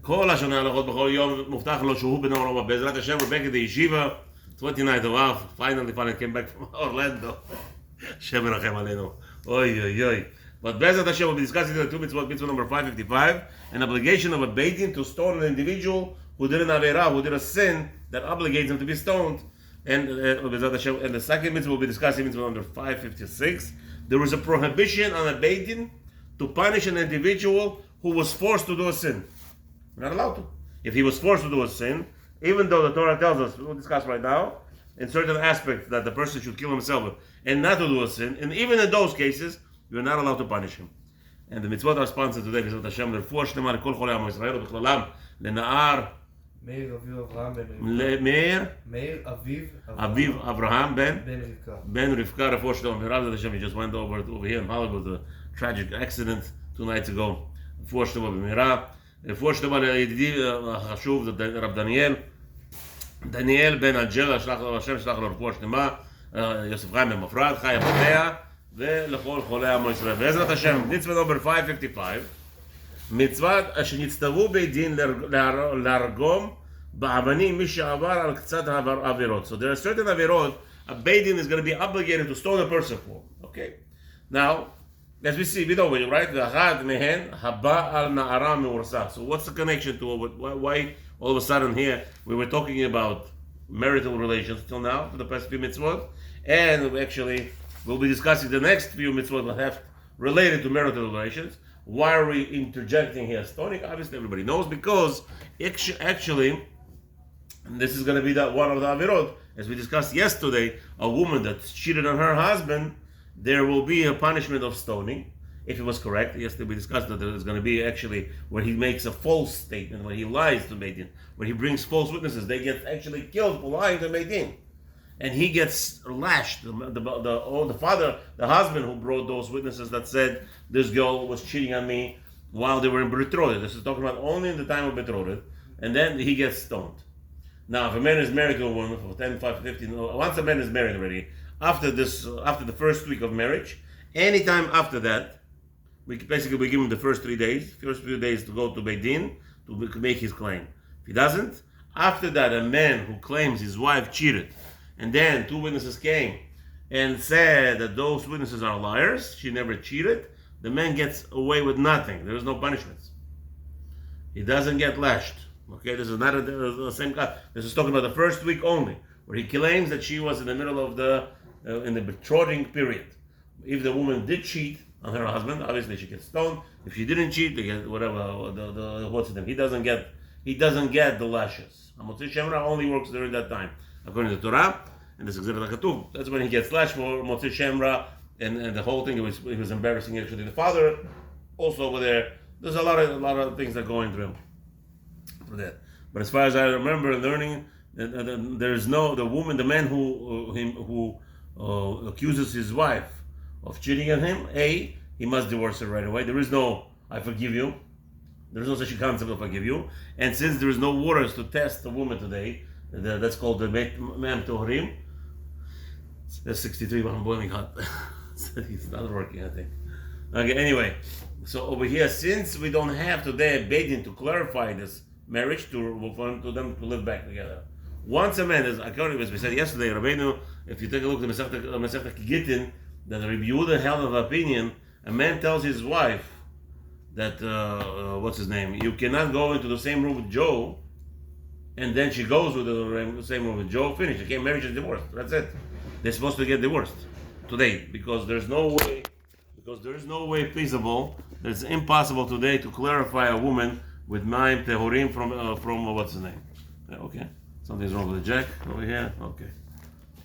כל השנה הלכות בכל יום מובטח לו שהוא בן אור בעזרת השם. We're back at the yeshiva, 29th of Av. Finally came back from Orlando. Shem Rachem Aleinu. Oy. But Bezrat Hashem will be discussing the two mitzvot, mitzvah number 555, an obligation of a Beit Din to stone an individual who did an Aveirah, who did a sin that obligates him to be stoned. And Bezrat Hashem, and the second mitzvah will be discussing mitzvah number 556. There is a prohibition on a Beit Din to punish an individual who was forced to do a sin. We're not allowed to. If he was forced to do a sin, even though the Torah tells us, we'll discuss right now, in certain aspects that the person should kill himself and not to do a sin, and even in those cases, you're not allowed to punish him. And the mitzvot are sponsored today, Bezrat Hashem, לרפואה שלמה לכל חולי עמו ישראל ובכללם לנער מאיר אביב אברהם בן רבקה. רבקה, רפואה שלמה מהירה. Bezrat Hashem, he just went over here in Hollywood, a tragic accident 2 nights ago. רפואה שלמה במהירה. רפואה שלמה לידידי החשוב, רב דניאל בן אנג'לה, השם שלח לו רפואה שלמה. יוסף חיים במפרד, חי הפתח, ולכל חולי עמו ישראל. בעזרת השם, מצווה נאמבר 555, מצווה שנצטוו בית דין להרגום באבנים מי שעבר על קצת העבירות. So there are certain עבירות, a beit din is going to be obligated to stone a person for. Okay? Now, as we see, we know, right? ואחד מהן הבא על נערה מאורסה. So what's the connection to why all of a sudden here we were talking about marital relations till now for the past few mitzvot, and actually we'll be discussing the next few mitzvot that have related to marital relations. Why are we interjecting here stoning? Obviously everybody knows, because actually this is going to be one of the avirot, as we discussed yesterday. A woman that cheated on her husband, there will be a punishment of stoning if it was correct. Yesterday we discussed that there is going to be actually where he makes a false statement, where he lies to Beit Din, where he brings false witnesses. They get actually killed for lying to Beit Din, and he gets lashed. The father, the husband who brought those witnesses that said this girl was cheating on me while they were in betrothed. This is talking about only in the time of betrothed, and then he gets stoned. Now, if a man is married to a woman for 10, 5, 15, once a man is married already, after the first week of marriage, anytime after that, we give him the first few days to go to Beit Din to make his claim. If he doesn't, after that, a man who claims his wife cheated, and then 2 witnesses came and said that those witnesses are liars, she never cheated, the man gets away with nothing. There is no punishments. He doesn't get lashed. Okay, this is not the same cut. This is talking about the first week only, where he claims that she was in the middle of in the betrothing period. If the woman did cheat on her husband, obviously she gets stoned. If she didn't cheat, they get whatever. What's his name? He doesn't get the lashes. Motzi Shemra only works during that time, according to the Torah, and this is Katuv. That's when he gets lashed for Motzi Shemra, and the whole thing. It was embarrassing actually. The father also over there. There's a lot of things that go into him for that. But as far as I remember learning, there's the man who accuses his wife of cheating on him, he must divorce her right away. There is no I forgive you. There is no such concept of forgive you. And since there is no waters to test the woman today, that's called the Mem Toharim. That's 63, but I'm boiling hot. It's not working, I think. Okay, anyway, so over here, since we don't have today a Beit Din to clarify this marriage, to them to live back together. Once a man is, according to what we said yesterday, Rabbeinu, if you take a look at the Masechta Gittin, that Rabbi Yehuda held of opinion, a man tells his wife that, what's his name, you cannot go into the same room with Joe, and then she goes with the same room with Joe, finish. They can't marry, she's divorced. That's it. They're supposed to get divorced today, because there is no way feasible, it's impossible today to clarify a woman with Maim Tehorim from what's his name? Okay. Something's wrong with the jack over here. Okay.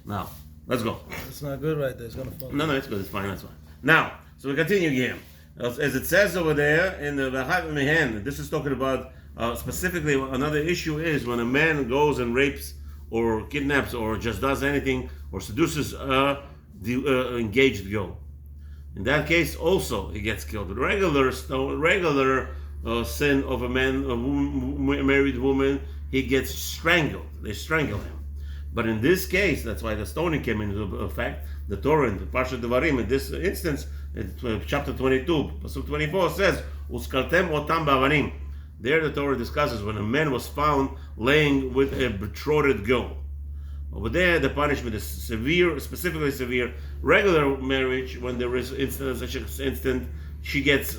Now, let's go. It's not good right there. It's going to fall. No, it's good. It's fine. That's fine. Now, so we continue here. As it says over there in the V'achat Mehen, this is talking about specifically another issue is when a man goes and rapes or kidnaps or just does anything or seduces the engaged girl. In that case, also he gets killed. The regular sin of a married woman, he gets strangled. They strangle him. But in this case, that's why the stoning came into effect. The Torah in Parshat Devarim, in this instance, chapter 22, Pasuk 24 says, "Uskaltem otam ba'avanim." There the Torah discusses when a man was found laying with a betrothed girl. Over there, the punishment is severe, specifically severe. Regular marriage, when there is such an instant, she gets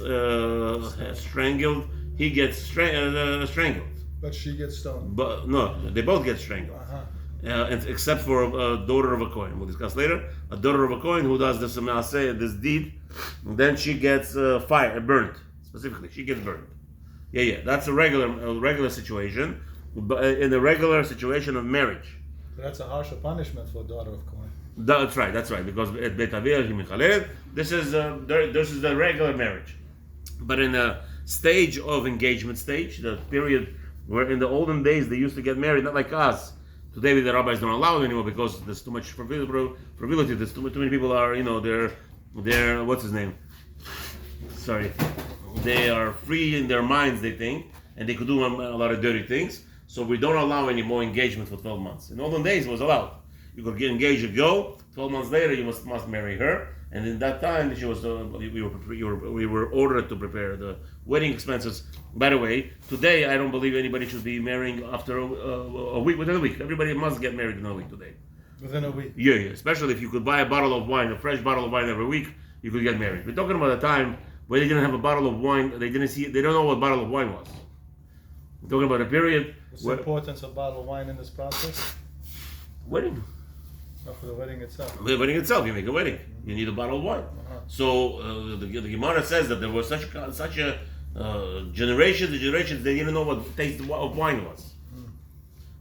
strangled, he gets strangled. But she gets stoned. But no, they both get strangled. Except for a daughter of a Kohen. We'll discuss later. A daughter of a Kohen who does this this deed, and then she gets burnt. Specifically, she gets burned. Yeah. That's a regular situation. But in the regular situation of marriage. So that's a harsher punishment for a daughter of Kohen. That's right. Because at Beit Avia he michalel. This is the regular marriage. But in the stage of engagement stage, the period where in the olden days they used to get married, not like us. Today the rabbis don't allow it anymore because there's too much frivolity. There's too many people are, they're what's his name? Sorry. They are free in their minds, they think, and they could do a lot of dirty things. So we don't allow any more engagement for 12 months. In olden days it was allowed. You could get engaged, you go. 12 months later you must marry her. And in that time she was we were ordered to prepare the wedding expenses. By the way, today I don't believe anybody should be marrying after a week, within a week. Everybody must get married in a week today. Within a week. Yeah. Especially if you could buy a bottle of wine, a fresh bottle of wine every week, you could get married. We're talking about a time where they didn't have a bottle of wine. They don't know what a bottle of wine was. We're talking about a period. What's the importance of a bottle of wine in this process? Wedding. Not for the wedding itself. The wedding itself, you make a wedding. You need a bottle of wine. So the Gemara says that there was such a generations they didn't know what the taste of wine was.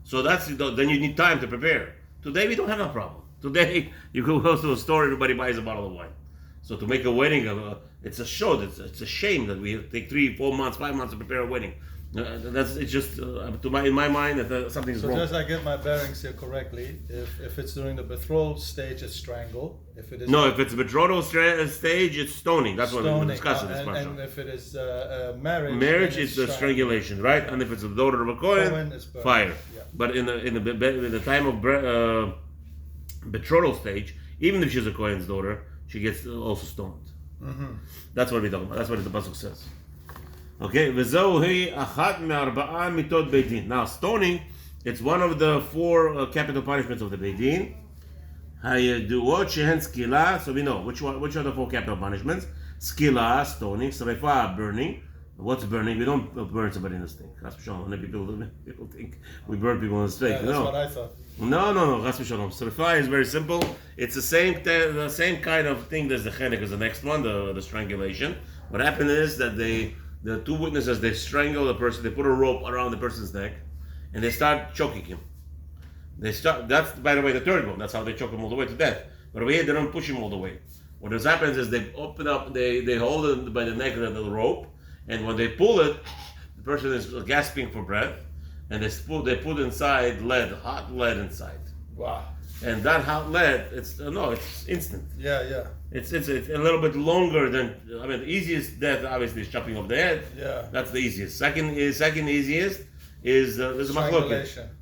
So then you need time to prepare. Today we don't have that problem. Today you go to a store, everybody buys a bottle of wine. So to make a wedding, it's a show. It's a shame that we take 3, 4 months, 5 months to prepare a wedding. It's just in my mind that something's wrong. So does I get my bearings here correctly? If it's during the betrothal stage, it's strangle. If it is if it's a betrothal stage, it's stoning. That's what we discussed in this part. And if it is marriage is the strangulation, right? And if it's a daughter of a Kohen, fire. Yeah. But in the time of betrothal stage, even if she's a Kohen's daughter, she gets also stoned. Mm-hmm. That's what we're talking about. That's what the pasuk says. Okay, now stoning, it's one of the 4 capital punishments of the Beit Din. So we know which are the 4 capital punishments. Skila, stoning, srefa, burning. What's burning? We don't burn somebody in the stake. People think we burn people in the stake. Yeah, that's what I thought. No. Srefa is very simple. It's the same kind of thing as the chenek, as the next one, the strangulation. What happened is that the 2 witnesses, they strangle the person, they put a rope around the person's neck, and they start choking him. That's, by the way, the 3rd one. That's how they choke him all the way to death. But over here, they don't push him all the way. What happens is they open up, they hold it by the neck of the rope, and when they pull it, the person is gasping for breath, and they put inside hot lead inside. Wow. And that hot lead, it's instant. Yeah. It's a little bit longer than, the easiest death obviously is chopping off the head. Yeah. That's the easiest. Second easiest is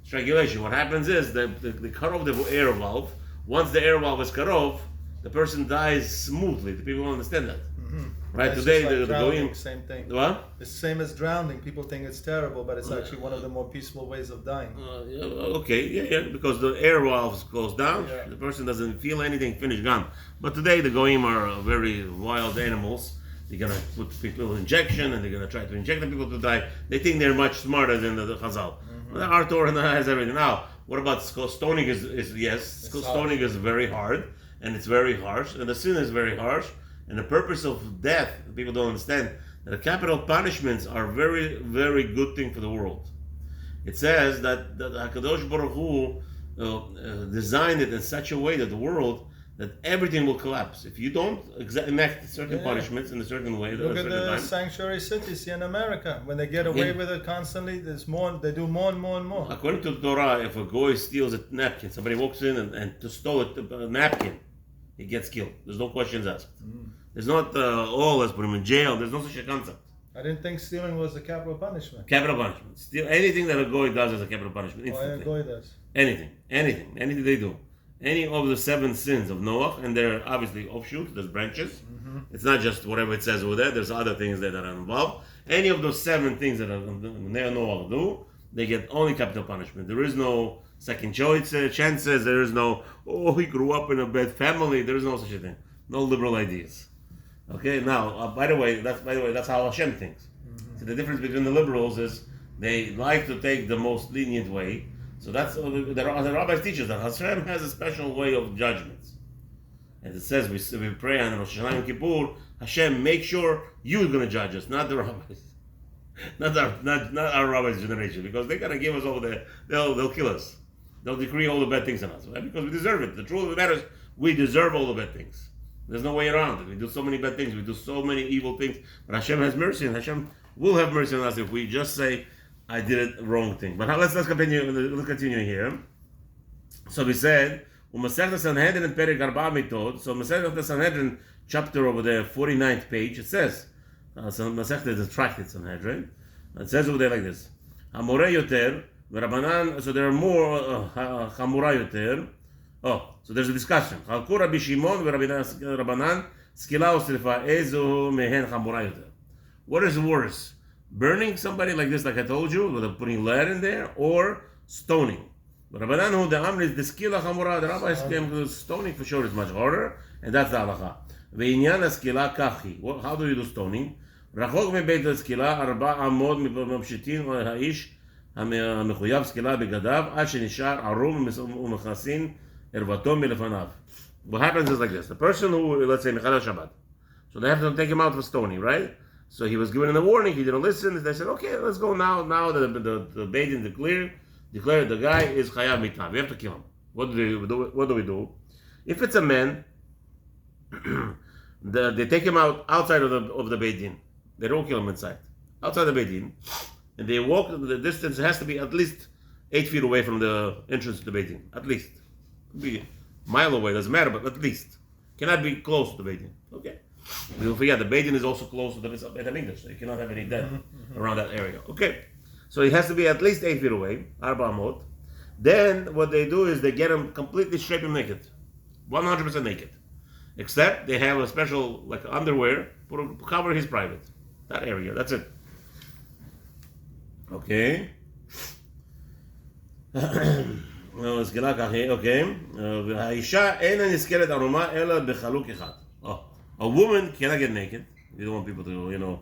strangulation. What happens is they cut off the air valve. Once the air valve is cut off, the person dies smoothly. The people don't understand that. Mm-hmm. Right? It's today like the going same thing. What? It's the same as drowning. People think it's terrible, but it's actually one of the more peaceful ways of dying. Because the air valve goes down, the person doesn't feel anything, finish, gone. But today the goyim are very wild animals. They're gonna put people in injection, and they're gonna try to inject the people to die. They think they're much smarter than the Chazal. Mm-hmm. Our Torah has everything. Now, what about stoning? Stoning is very hard, and it's very harsh, and the sin is very harsh. And the purpose of death, people don't understand, that the capital punishments are very, very good thing for the world. It says that HaKadosh Baruch Hu designed it in such a way that the world, that everything will collapse. If you don't enact certain punishments in a certain way. Look at the sanctuary cities here in America. When they get away with it constantly, they do more and more and more. According to the Torah, if a goy steals a napkin, somebody walks in and stole a napkin, he gets killed. There's no questions asked. There's not, let's put him in jail. There's no such a concept. I didn't think stealing was a capital punishment. Capital punishment. Anything that a goy does is a capital punishment. Instantly. A goy does? Anything they do. any of the 7 sins of Noah, and they're obviously offshoots, there's branches. It's not just whatever it says over there, there's other things that are involved. Any of those 7 things that Noah do, they get only capital punishment. There is no second chances, there is no, oh, he grew up in a bad family, there is no such a thing. No liberal ideas. Okay, now, by the way, that's how Hashem thinks. So the difference between the liberals is they like to take the most lenient way. So that's the rabbis teach us that Hashem has a special way of judgments. And it says we pray on Rosh Hashanah and Kippur, Hashem, make sure you're going to judge us, not the rabbis, not our rabbis' generation, because they're going to give us all they'll kill us. They'll decree all the bad things on us, right? Because we deserve it. The truth of the matter is, we deserve all the bad things. There's no way around it. We do so many bad things. We do so many evil things. But Hashem has mercy, and Hashem will have mercy on us if we just say, I did it wrong thing. But let's continue. Let's continue here. So we said, Masechet Sanhedrin Perek 4 Mitot. So Masechet Sanhedrin chapter over there, 49th page. It says, Masechet is a tractate Sanhedrin. It says over there like this: Hamoreh Yoter v'Rabbanan. So there are more Hamorah Yoter. Oh, so there's a discussion. Halku Rabbi Shimon v'Rabbanan skila u'srifa ezu mehen Hamorah Yoter. What is worse? Burning somebody like this, like I told you, with putting lead in there, or stoning. But Rabbanan who the Amr is the skila chamura. The rabbis came to stoning for sure is much harder, and that's the halacha. Ve'inyan skila kachi. How do you do stoning? Rachok mebeit skila 4 amod mipshitin haish המחויב סקילה בגדיו עד שנשאר ערום ומכנסין ערוותו מלפניו. What happens is like this: the person who, let's say, Mechal Shabbat, so they have to take him out for stoning, right? So he was given a warning, he didn't listen. They said, okay, let's go now. Now the Beit Din declared the guy is Chayav Mitah. We have to kill him. What do we do? If it's a man, they take him outside of the Beit Din. They don't kill him inside. Outside the Beit Din. And they walk, the distance has to be at least 8 feet away from the entrance to the Beit Din. At least. Could be a mile away, doesn't matter, but at least. Cannot be close to the Beit Din. Okay. Don't forget, the Beit Din is also close to the Beit HaMikdash, so you cannot have any dead around that area. Okay. So it has to be at least 8 feet away, 4 amot. Then what they do is they get him completely strip him naked. 100% naked. Except they have a special, like, underwear, cover his private. That area, that's it. Okay. Okay. A woman cannot get naked. We don't want people to,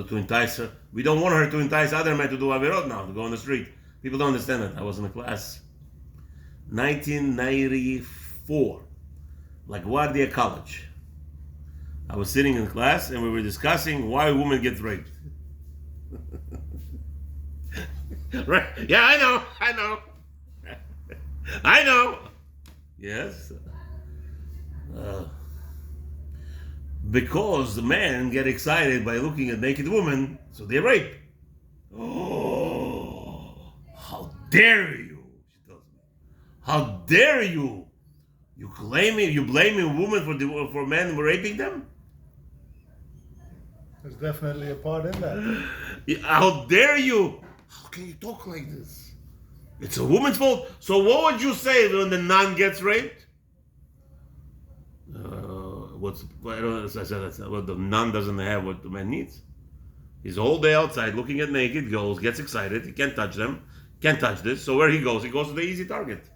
to entice her. We don't want her to entice other men to do averot now, to go on the street. People don't understand that. I was in a class, 1994, LaGuardia College. I was sitting in class and we were discussing why women get raped. Right? Yeah, I know. Yes. Because the men get excited by looking at naked women, so they rape. Oh, how dare you? She tells me. How dare you? You blaming women for men raping them? There's definitely a part in that. How dare you? How can you talk like this? It's a woman's fault. So what would you say when the nun gets raped? I said, well, the nun doesn't have what the man needs. He's all day outside looking at naked girls, gets excited, he can't touch them, can't touch this. So where he goes to the easy target.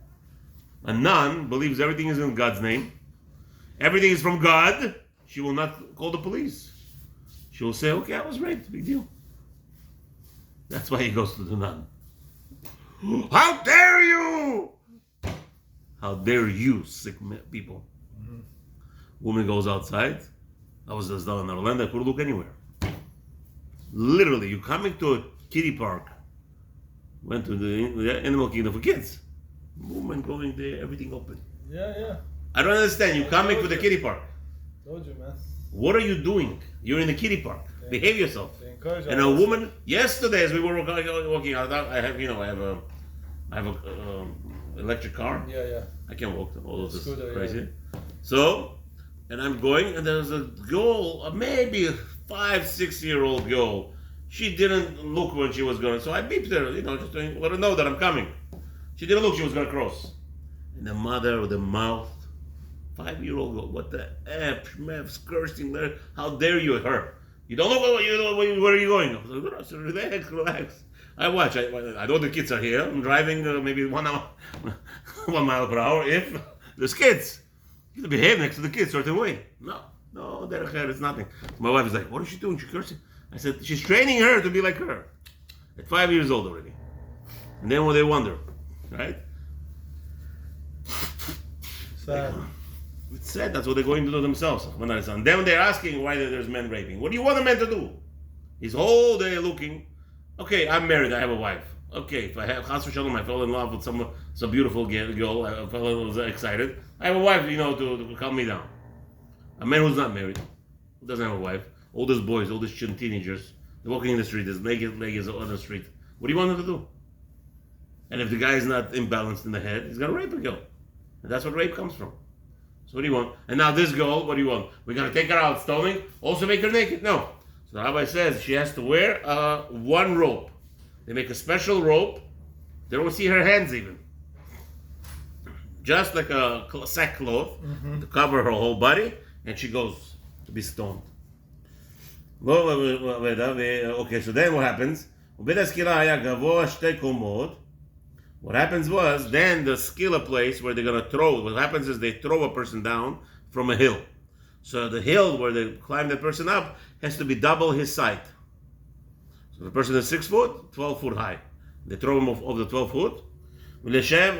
A nun believes everything is in God's name. Everything is from God. She will not call the police. She will say, okay, I was raped, big deal. That's why he goes to the nun. How dare you? How dare you, sick people? Mm-hmm. Woman goes outside. I was just down in Orlando. I couldn't look anywhere. Literally, you're coming to a kiddie park. Went to the animal kingdom for kids. Woman going there, everything open. Yeah. I don't understand. You're coming to the kiddie park. Told you, man. What are you doing? You're in the kiddie park. Behave yourself. And a woman. Yesterday, as we were walking out, I have a electric car. Yeah. I can't walk. All of this Scooter, crazy. Yeah. So, and I'm going, and there's a girl, maybe a 5-6-year-old girl. She didn't look when she was going. So I beeped her, just to let her know that I'm coming. She didn't look. She was going to cross. And the mother with the mouth, 5-year-old girl, what the F, schmef, cursing, how dare you, her? You don't know where are you going? I said, relax. I watch. I know the kids are here. I'm driving maybe 1 hour, 1 mile per hour. If there's kids, you have to behave next to the kids a certain way. No, it's nothing. My wife is like, what is she doing? She cursing. I said, she's training her to be like her. At 5 years old already. And then when they wonder, right? Sad. It's sad. That's what they're going to do themselves. And then they're asking why there's men raping. What do you want a man to do? He's all day looking. Okay, I'm married. I have a wife. Okay, if I have Chas v'Shalom, I fell in love with some beautiful girl. I was excited. I have a wife, to calm me down. A man who's not married, who doesn't have a wife, all those boys, all these teenagers, they're walking in the street. There's naked ladies on the street. What do you want them to do? And if the guy is not imbalanced in the head, he's gonna rape a girl. And that's what rape comes from. So what do you want? And now this girl, what do you want? We're gonna take her out stoning, also make her naked? No. So the rabbi says she has to wear one rope. They make a special rope. They don't see her hands even. Just like a sackcloth to cover her whole body, and she goes to be stoned. Okay, so then what happens? What happens was, then the skilla place where they're going to throw, what happens is they throw a person down from a hill. So the hill where they climb that person up has to be double his height. So the person is 6 foot, 12 foot high. They throw him off the 12 foot. לשם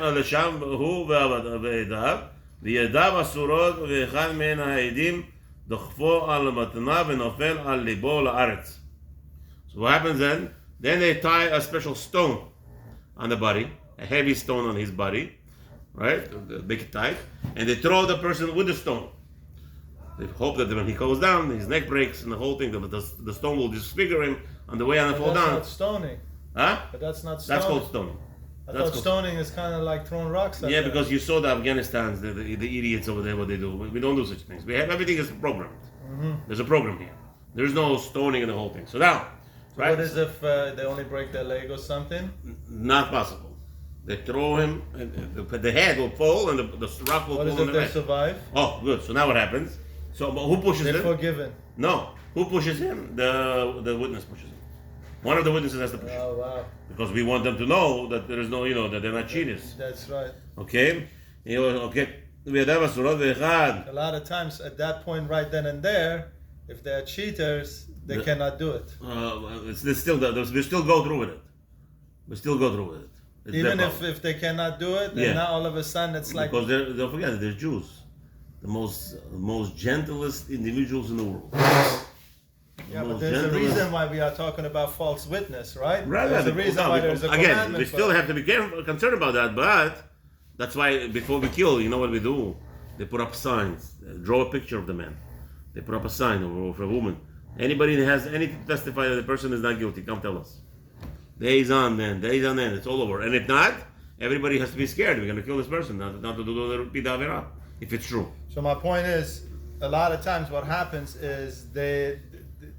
הוא ועדיו, וידיו אסורות, ואחד מן העדים דוחפו על המתנה ונופל על ליבו לארץ. So what happens then? Then they tie a special stone on the body, a heavy stone on his body, right? Make it tight, and they throw the person with the stone. They hope that when he goes down, his neck breaks and the whole thing, the stone will disfigure him on the way on the fall down. That's not stoning. Huh? But that's not stoning. That's called stoning. I thought stoning is kind of like throwing rocks at Yeah, them. because you saw the Afghanistans, the idiots over there, what they do. We don't do such things. We have everything is programmed. There's a program here. There's no stoning in the whole thing. So now, right? What is if they only break their leg or something? Not possible. They throw him, and the head will fall, and the rock will What fall is in if the they neck. survive? Oh, good. So now what happens? So but who pushes They're him? forgiven. No. Who pushes him? The witness pushes him. One of the witnesses has to push him. Oh, wow. Because we want them to know that there is no, that they're not cheaters. That's right. Okay? Okay. A lot of times at that point right then and there, if they're cheaters, they cannot do it. We still go through with it. We still go through with it. It's Even their if problem. they cannot do it, then now all of a sudden it's like... Because don't forget, they're Jews. The most gentlest individuals in the world. Yeah, but there's a reason why we are talking about false witness, right? Right. There's a reason why there's a commandment. Again, we still have to be concerned about that, but that's why before we kill, you know what we do? They put up signs. Draw a picture of the man. They put up a sign of a woman. Anybody that has anything to testify that the person is not guilty, come tell us. Days on then, it's all over. And if not, everybody has to be scared. We're going to kill this person, not to do the repeat avera, if it's true. So my point is, a lot of times what happens is they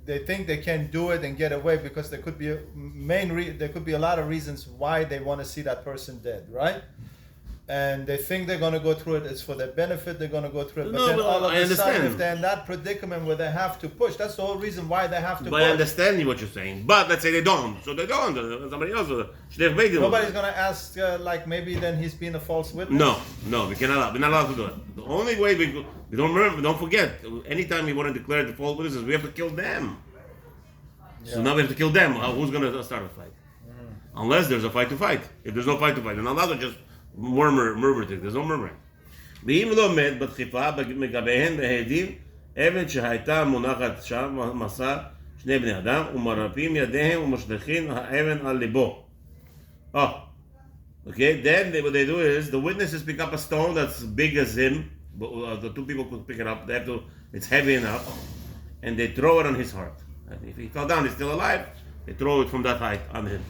think they can do it and get away because there could be a lot of reasons why they want to see that person dead, right? And they think they're going to go through it. It's for their benefit. They're going to go through it. But then all of a sudden, if they're in that predicament where they have to push, that's the whole reason why they have to push. I understand what you're saying. But let's say they don't. So they don't. Somebody else should have made it. Nobody's going to ask, maybe then he's being a false witness. No, we're not allowed to do it. The only way we don't forget, anytime we want to declare the false witnesses, we have to kill them. Yeah. So now we have to kill them. Who's going to start a fight? Unless there's a fight to fight. If there's no fight to fight, then allowed to just murmur thing. There's no murmuring. ואם לא מת בדחיפה מגביהן בהדים אבן שהייתה מונחת שם מסע שני בני אדם ומרפים ידיהם ומשליכים האבן על ליבו. Oh, okay. Then what they do is the witnesses pick up a stone that's big as him. The two people could pick it up. They have to. It's heavy enough, and they throw it on his heart. And if he fell down, he's still alive. They throw it from that height on him.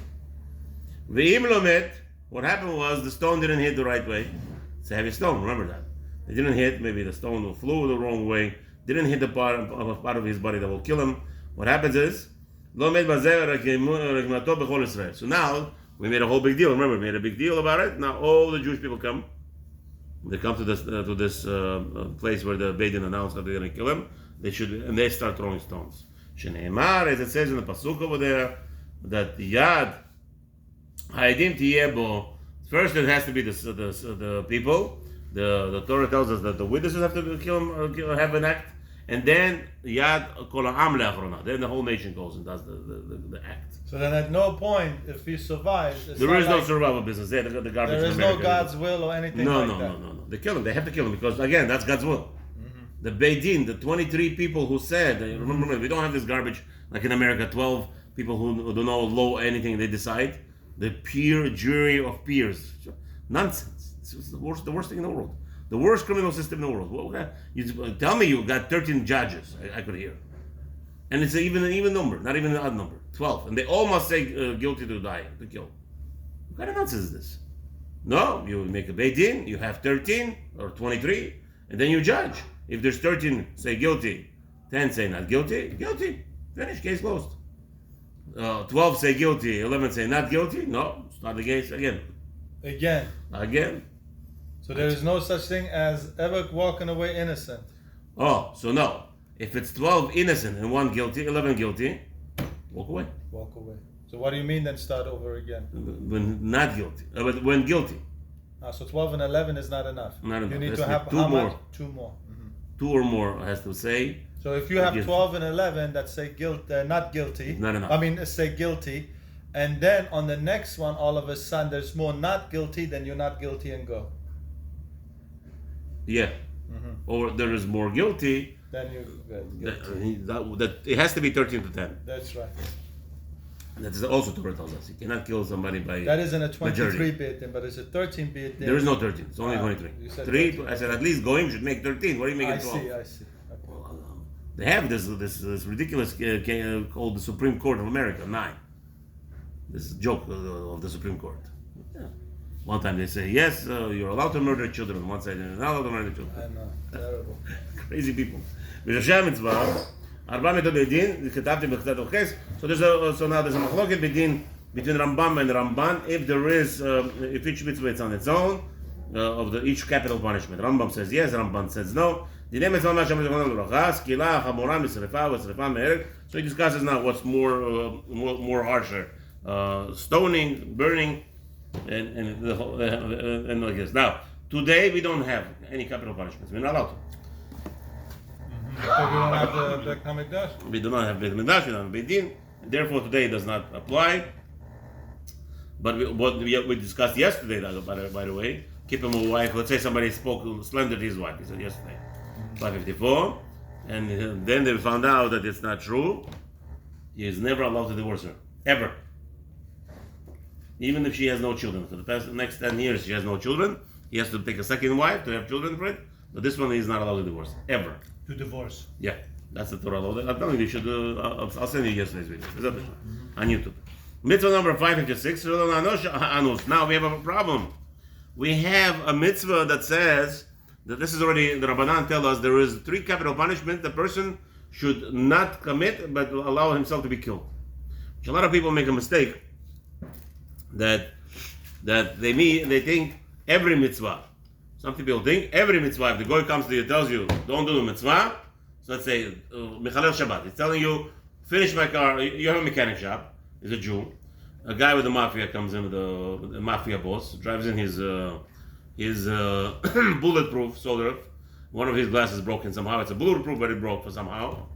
ואם לא מת. What happened was the stone didn't hit the right way. It's a heavy stone, remember that. It didn't hit, maybe the stone flew the wrong way, didn't hit the part of his body that will kill him. What happens is, so now, we made a whole big deal. Remember, we made a big deal about it. Now all the Jewish people come, they come to this place where the Beidin announced that they're going to kill him, they start throwing stones. Shene'emar, as it says in the pasuk over there, that Yad Ha'idim tiyeh bo. First, it has to be the people. The Torah tells us that the witnesses have to kill him, have an act, and then Yad kol ha'am le'achrona. Then the whole nation goes and does the act. So then, at no point, if he survives, There is no survival business. The garbage. There is no God's will or anything no, like that. No. They kill him. They have to kill him because again, that's God's will. The Beidin, the 23 people who said, remember, we don't have this garbage like in America. 12 people who don't know law or anything. They decide. The peer jury of peers. Nonsense. It's the worst thing in the world. The worst criminal system in the world. Well, you tell me you got 13 judges. I could hear, and it's even an even number, not even an odd number. 12, and they all must say guilty to die, to kill. What kind of nonsense is this? No, you make a Beit Din, you have 13 or 23, and then you judge. If there's 13 say guilty, 10 say not guilty, guilty. Finish, case closed. 12 say guilty, 11 say not guilty. No, start the case again. Again. So there is no such thing as ever walking away innocent. Oh, so no. If it's 12 innocent and 1 guilty, 11 guilty, walk away. Walk away. So what do you mean then start over again? When not guilty, but when guilty. So 12 and 11 is not enough. Not enough. You need There's to have two how more. much? 2 more. Mm-hmm. 2 or more has to say. So if you have guilty. 12 and 11 that say not guilty, It's not enough. I mean say guilty, and then on the next one all of a sudden there's more not guilty, then you're not guilty and go. Yeah. Or there is more guilty. Then you get guilty. That it has to be 13 to 10. That's right. That is also Torah tells us. You cannot kill somebody by That isn't a 23 majority. bit, but it's a 13 bit. There is no 13. It's only 23. You said 3. 13. I said at least Goyim should make 13. What are you making 12? I see. Well, they have this ridiculous called the Supreme Court of America, 9. This is a joke of the Supreme Court. Yeah. One time they say, yes, you're allowed to murder children. One side, you're not allowed to murder children. I know. Terrible. Crazy people. Mitzvah. So now there's a machloket between Rambam and Ramban if each mitzvah is on its own of each capital punishment. Rambam says yes, Ramban says no. So he discusses now what's more harsher, stoning, burning, and like this. Now today we don't have any capital punishments. We're not allowed to. So we don't have the Beit HaMikdash? We do not have Beit HaMikdash, we don't have Beit Din, therefore today it does not apply. But what we discussed yesterday, by the way, keep him a wife. Let's say somebody slandered his wife. He said yesterday, 554, and then they found out that it's not true. He is never allowed to divorce her, ever. Even if she has no children. For the next 10 years, she has no children. He has to take a second wife to have children for it. But this one is not allowed to divorce, ever. To divorce. Yeah, that's the Torah law. I'm telling you, you should. I'll send you yesterday's video on YouTube. Mitzvah number 556. Now we have a problem. We have a mitzvah that says that this is already the Rabbanan tell us there is 3 capital punishment. The person should not commit, but allow himself to be killed. Which a lot of people make a mistake that they think every mitzvah. Some people think every mitzvah, if the guy comes to you and tells you, don't do the mitzvah, so let's say, Mechalel Shabbat, he's telling you, finish my car, you have a mechanic shop, he's a Jew, a guy with the mafia comes in with the mafia boss, drives in his bulletproof soldier, one of his glasses broken somehow, it's a bulletproof but it broke for somehow.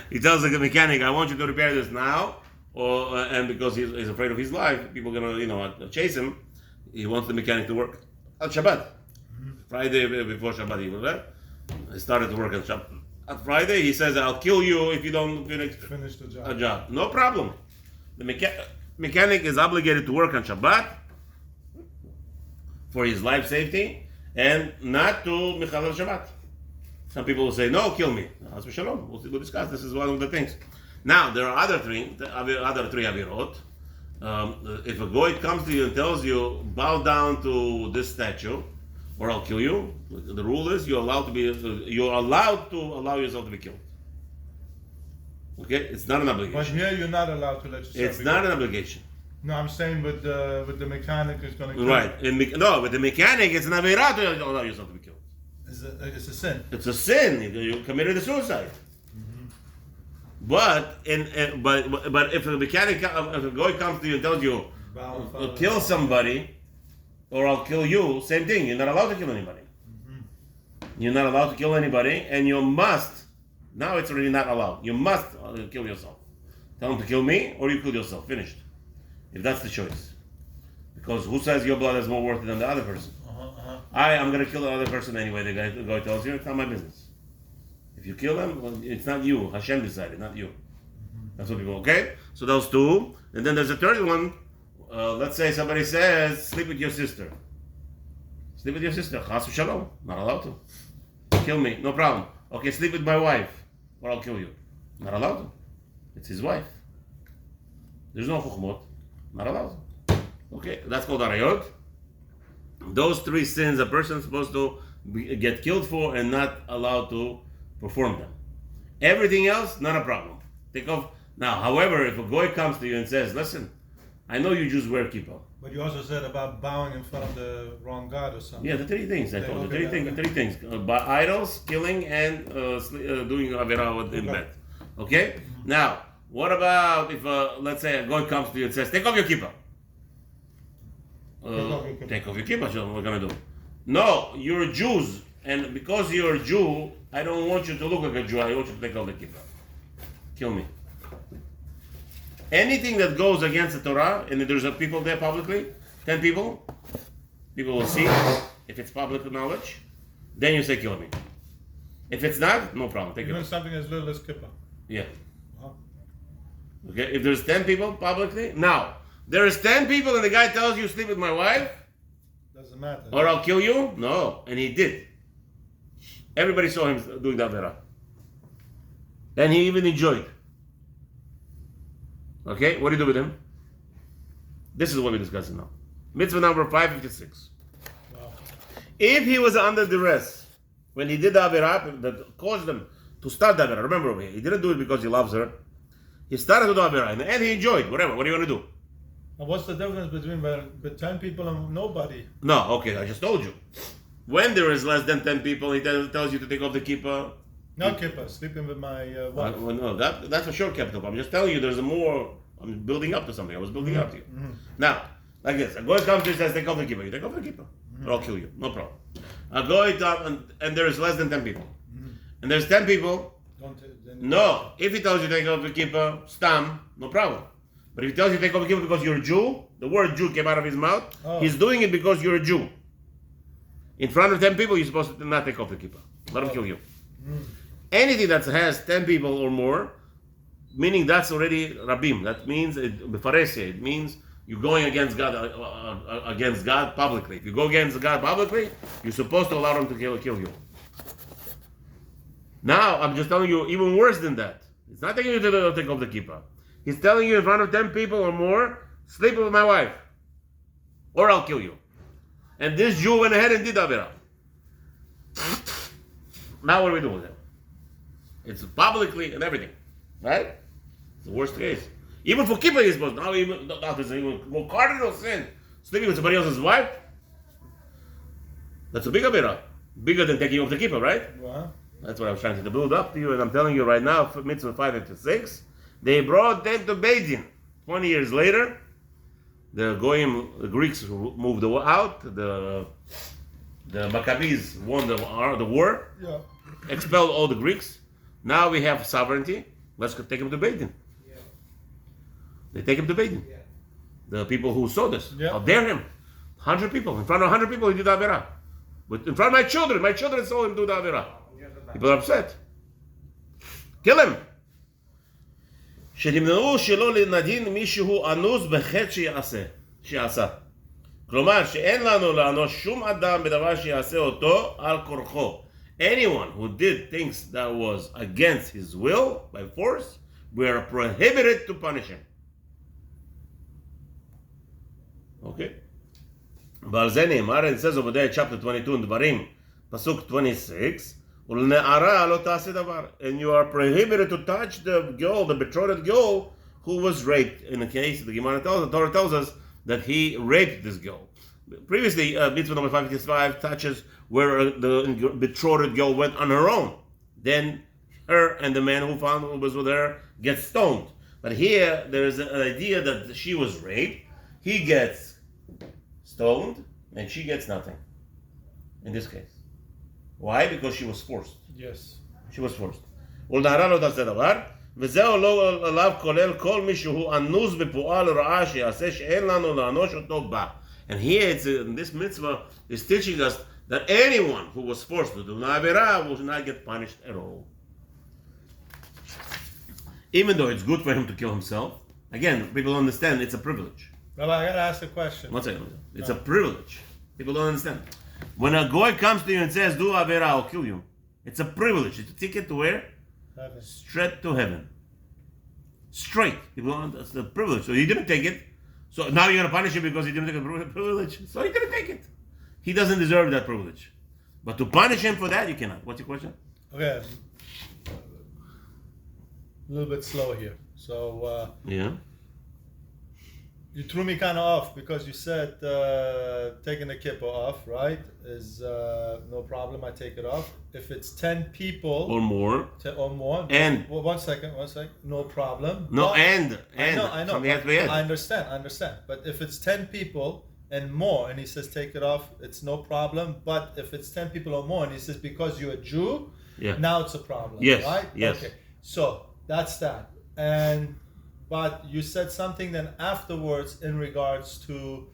He tells the mechanic, I want you to repair this now, and because he's afraid of his life, people are gonna chase him, he wants the mechanic to work. On Shabbat. Friday before Shabbat, he started to work on Shabbat. On Friday, he says, I'll kill you if you don't finish the job. No problem. The mechanic is obligated to work on Shabbat for his life safety and not to Mechalel Shabbat. Some people will say, no, kill me. We'll discuss. This is one of the things. Now, there are other three Avirot. If a goy comes to you and tells you, bow down to this statue, or I'll kill you, the rule is you're allowed to allow yourself to be killed. Okay? It's not an obligation. But here you're not allowed to let yourself It's not an obligation. No, I'm saying with the mechanic is going to kill. Right. No, with the mechanic, it's an avirah to allow yourself to be killed. It's a sin. It's a sin. You committed a suicide. But if a mechanic, if a guy comes to you and tells you, kill somebody, or I'll kill you, same thing. You're not allowed to kill anybody. You're not allowed to kill anybody, and you must. Now it's already not allowed. You must kill yourself. Tell him to kill me, or you kill yourself. Finished. If that's the choice. Because who says your blood is more worthy than the other person? I'm going to kill the other person anyway. The guy tells you, it's not my business. If you kill them, well, it's not you. Hashem decided, not you. That's what we go. Okay? So those two. And then there's a third one. Let's say somebody says, sleep with your sister. Sleep with your sister. Chas v'shalom. Not allowed to. Kill me. No problem. Okay, sleep with my wife. Or I'll kill you. Not allowed to. It's his wife. There's no chukhmot. Not allowed to. Okay, that's called arayot. Those three sins a person is supposed to get killed for and not allowed to perform them. Everything else, not a problem. Think of now. However, if a goy comes to you and says, "Listen, I know you Jews wear kippah." But you also said about bowing in front of the wrong god or something. Yeah, the three things I told you. Three things: by idols, killing, and doing avirah in bed. Okay. Now, what about if let's say a goy comes to you and says, "Take off your kippah." Take off your kippah. So what we're gonna do? No, you're Jews, and because you're a Jew, I don't want you to look like a Jew. I want you to take off the kippah. Kill me. Anything that goes against the Torah, and there's people there publicly, 10 people will see if it's public knowledge, then you say kill me. If it's not, no problem. Take it Even off. something as little as kippah. Yeah. Wow. Okay, if there's 10 people publicly, now, there is 10 people and the guy tells you sleep with my wife, Doesn't matter. or I'll kill you, no, and he did. Everybody saw him doing that vera. And he even enjoyed. Okay, what do you do with him? This is what we're discussing now. Mitzvah number 556. Wow. If he was under duress when he did the avirah that caused him to start the avirah, remember over here, he didn't do it because he loves her. He started to do avirah and he enjoyed, whatever. What are you going to do? And what's the difference between with 10 people and nobody? No, okay, I just told you. When there is less than 10 people, he tells you to take off the kippah. No kippah, sleeping with my wife. Well, no, that's for sure kept up. I'm just telling you, there's a more. I'm building up to something. I was building up to you. Now, like this, a goy comes to you and says, take off the kippah. You take off the kippah, or I'll kill you. No problem. A goy and there is less than 10 people, and there's 10 people. No, if he tells you to take off the kippah, stam, no problem. But if he tells you to take off the kippah because you're a Jew, the word Jew came out of his mouth. Oh. He's doing it because you're a Jew. In front of 10 people, you're supposed to not take off the kippah. Let him kill you. Anything that has 10 people or more, meaning that's already rabim. That means it means you're going against God publicly. If you go against God publicly, you're supposed to allow him to kill you. Now I'm just telling you even worse than that. It's not telling you to take off the kippah. He's telling you in front of 10 people or more, sleep with my wife, or I'll kill you. And this Jew went ahead and did avirah. Now what do we do with it? It's publicly and everything, right? It's the worst case. Even for kippah, you're supposed to. Now there's an even more cardinal sin. Sleeping with somebody else's wife. That's a big avirah. Bigger than taking off the kippah, right? Uh-huh. That's what I was trying to build up to you, and I'm telling you right now, for Mitzvah 556, they brought them to Beis Din. 20 years later, the Goyim, the Greeks moved out, the Maccabees won the war, expelled all the Greeks. Now we have sovereignty. Let's take him to Beis Din. Yeah. They take him to Beis Din. Yeah. The people who saw this, how dare him? 100 people, in front of 100 people, he did avirah. But in front of my children saw him do the avirah. People are upset. Kill him. שנמנעו שלא לנדין מישהו אנוס בחטא שיעשה. כלומר, שאין לנו לענוש שום אדם בדבר שיעשה אותו על כורחו. Anyone who did things that was against his will, by force, we are prohibited to punish him. Okay? ועל זה נאמר, it says over there, chapter 22 in דברים, פסוק 26, ולנערה לא תעשה דבר. And you are prohibited to touch the girl, the betrothed girl, who was raped. In the case, the Torah tells us that he raped this girl. Previously, mitzvah number 555 touches where the betrothed girl went on her own. Then her and the man who was with her get stoned. But here, there is an idea that she was raped. He gets stoned, and she gets nothing. In this case. Why? Because she was forced. Yes. She was forced. ולנערה לא תעשה דבר, וזהו לא עליו כולל כל מי שהוא אנוס בפועל רעה שיעשה שאין לנו לענוש אותו בה. And here, this mitzvah is teaching us that anyone who was forced to do na'avera will not get punished at all. Even though it's good for him to kill himself, again, people don't understand it's a privilege. Rabbi, I gotta ask a question. One second. It's a privilege. People don't understand. When a goy comes to you and says, do avera, I'll kill you, it's a privilege. It's a ticket to where? Heaven. Straight to heaven. Straight. People don't, that's the privilege. So he didn't take it. So now you're going to punish him because he didn't take a privilege. So he didn't take it. He doesn't deserve that privilege. But to punish him for that, you cannot. What's your question? Okay. A little bit slow here. So, Yeah. you threw me kind of off because you said taking the kippah off, right, is no problem. I take it off. If it's 10 people Or more. or more, And. well, one second, no problem. No, But- and. I know. From head to head. I understand. But if it's 10 people and more, and he says take it off, it's no problem. But if it's 10 people or more, and he says because you're a Jew, Yeah. now it's a problem. Yes, Right? yes. Okay. So that's that. But you said something then afterwards in regards to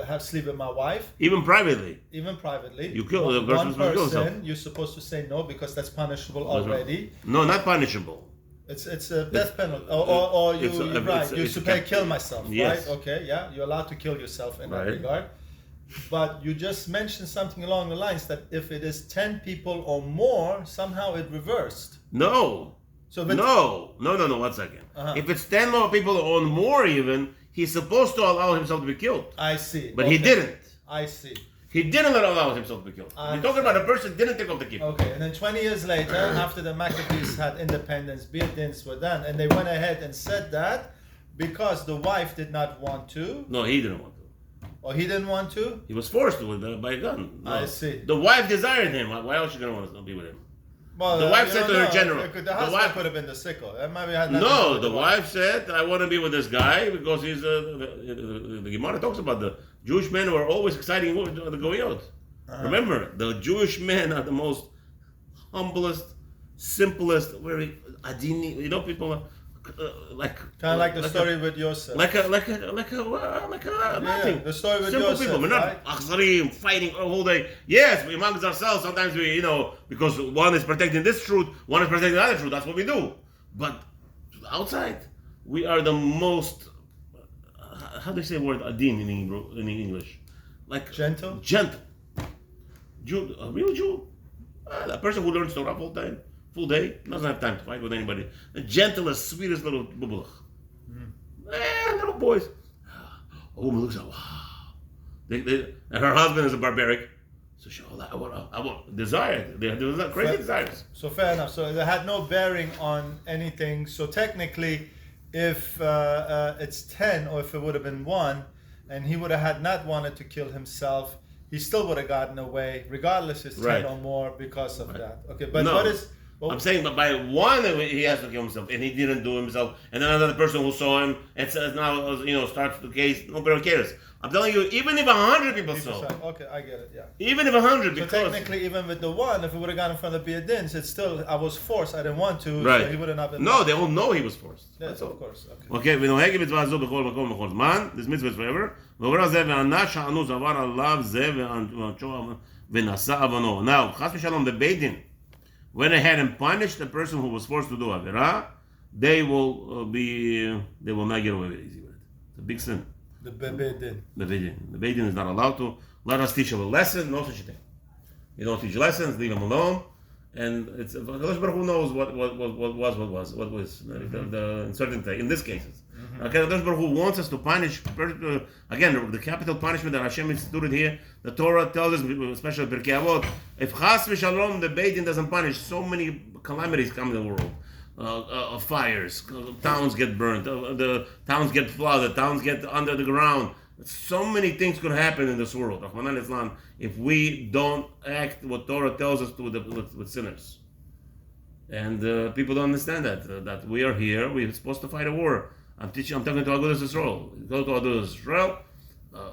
have sleep with my wife, Even privately. even privately. You kill the one person. Kill himself. person. You're supposed to say no because that's punishable already. No, not punishable. It's a death penalty, or you it's a- you're right. it's a- You it's a should cap- kill myself, Yes. right? Okay, yeah, you're allowed to kill yourself in that Right. regard. But you just mentioned something along the lines that if it is 10 people or more, somehow it reversed. No. So but No. 1 second. Uh-huh. If it's 10 more people or more even, he's supposed to allow himself to be killed. I see. But he didn't. I see. He didn't allow himself to be killed. I We're talking about a person who didn't take off the kippah. Okay, and then 20 years later, after the Maccabees had independence, Beardins were done, and they went ahead and said that because the wife did not want to, No, he didn't want to. or he didn't want to. He was forced to by a gun. No. I see. The wife desired him. Why else she gonna want to be with him? Well, The wife you said don't to her know. general, The the husband wife- could have been the sickle. That maybe had nothing to do No, with the wife said, "I want to be with this guy because he's the Gemara talks about the Jewish men who are always exciting the goyot. Remember, the Jewish men are the most humblest, simplest, very adini. You know, people are like Kind of like the story with Yosef. nothing. the story with Simple Yosef, people. We're not right? achzarim, fighting a whole day. Yes, we amongst ourselves sometimes we, because one is protecting this truth, one is protecting the other truth. That's what we do. But outside, we are the most. How do you say the word adin in English? Like Gentle? Gentle. Jew, a real Jew. A person who learns Torah full day, doesn't have time to fight with anybody. The gentlest, sweetest little bubulach. Little boys. A woman looks at, wow. And her husband is a barbaric. So she, I want desire. There was crazy desires. So fair enough. So it had no bearing on anything. So technically, if it's 10 or if it would have been 1, and he would have had not wanted to kill himself, he still would have gotten away, regardless it's 10 Right. or more because of that. Okay, but No. what is... Well, I'm saying, but by 1 he has to kill himself, and he didn't do himself. And then another person who saw him and says now, starts the case. Nobody cares. I'm telling you, even if 100 people saw, okay, I get it, yeah. even if 100, So because technically, even with the 1, if it would have gotten in front of the Beardins, it's still, I was forced, I didn't want to, right, so he would have not been... no, they all know he was forced. Yes, That's all. of course, okay. Okay, ונוהג מצווה זו בכל מקום ובכל זמן, this mitzvah is forever, ועובר זה וענש הענוש עבר עליו זה ועונשו ונשא עוונו. Now, חס ושלום, the Beit Din went ahead and punished the person who was forced to do עבירה, they will not get away with it easy with it. It's a big sin. The Beardin. The Beit Din is not allowed to. Let us teach him a lesson, no such a thing. You don't teach lessons, leave him alone. And it's Hakadosh Baruch Hu knows what was the uncertainty in these cases. Okay, Hakadosh Baruch Hu wants us to punish. Again, the capital punishment that Hashem instituted here. The Torah tells us, especially Pirkei Avot, if Chas v'Shalom the Beit Din doesn't punish, so many calamities come in the world. fires, towns get burned, the towns get flooded, towns get under the ground. So many things could happen in this world, Rahman al-Islam, if we don't act what Torah tells us to with sinners. And people don't understand that we are here, we're supposed to fight a war. I'm talking to Agudas Israel. Go to Agudas Israel,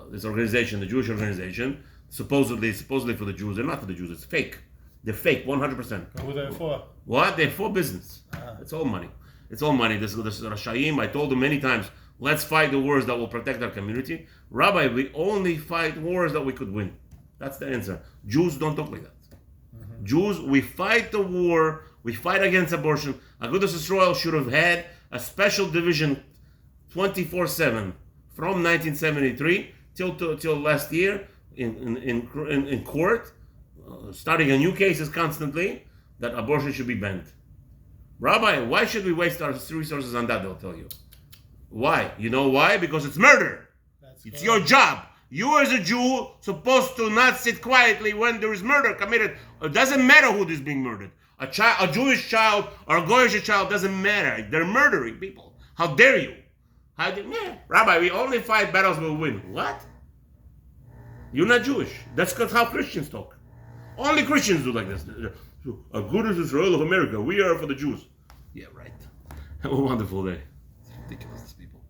this organization, the Jewish organization, supposedly for the Jews. They're not for the Jews, it's fake. They're fake, 100%. Who they're for? What? They're for business. It's all money. It's all money. This is Rashayim. I told them many times, let's fight the wars that will protect our community. Rabbi, we only fight wars that we could win. That's the answer. Jews don't talk like that. Mm-hmm. Jews, we fight the war, we fight against abortion. Agudas Israel should have had a special division 24/7 from 1973 till last year in court, starting a new cases constantly, that abortion should be banned. Rabbi, why should we waste our resources on that? They'll tell you. Why? You know why? Because it's murder. It's your job. You as a Jew supposed to not sit quietly when there is murder committed. It doesn't matter who is being murdered. A Jewish child or a Goyish child doesn't matter. They're murdering people. How dare you? Rabbi, we only fight battles we win. What? You're not Jewish. That's how Christians talk. Only Christians do like this. A good is Israel of America. We are for the Jews. Yeah, right. Have a wonderful day. It's ridiculous, these people.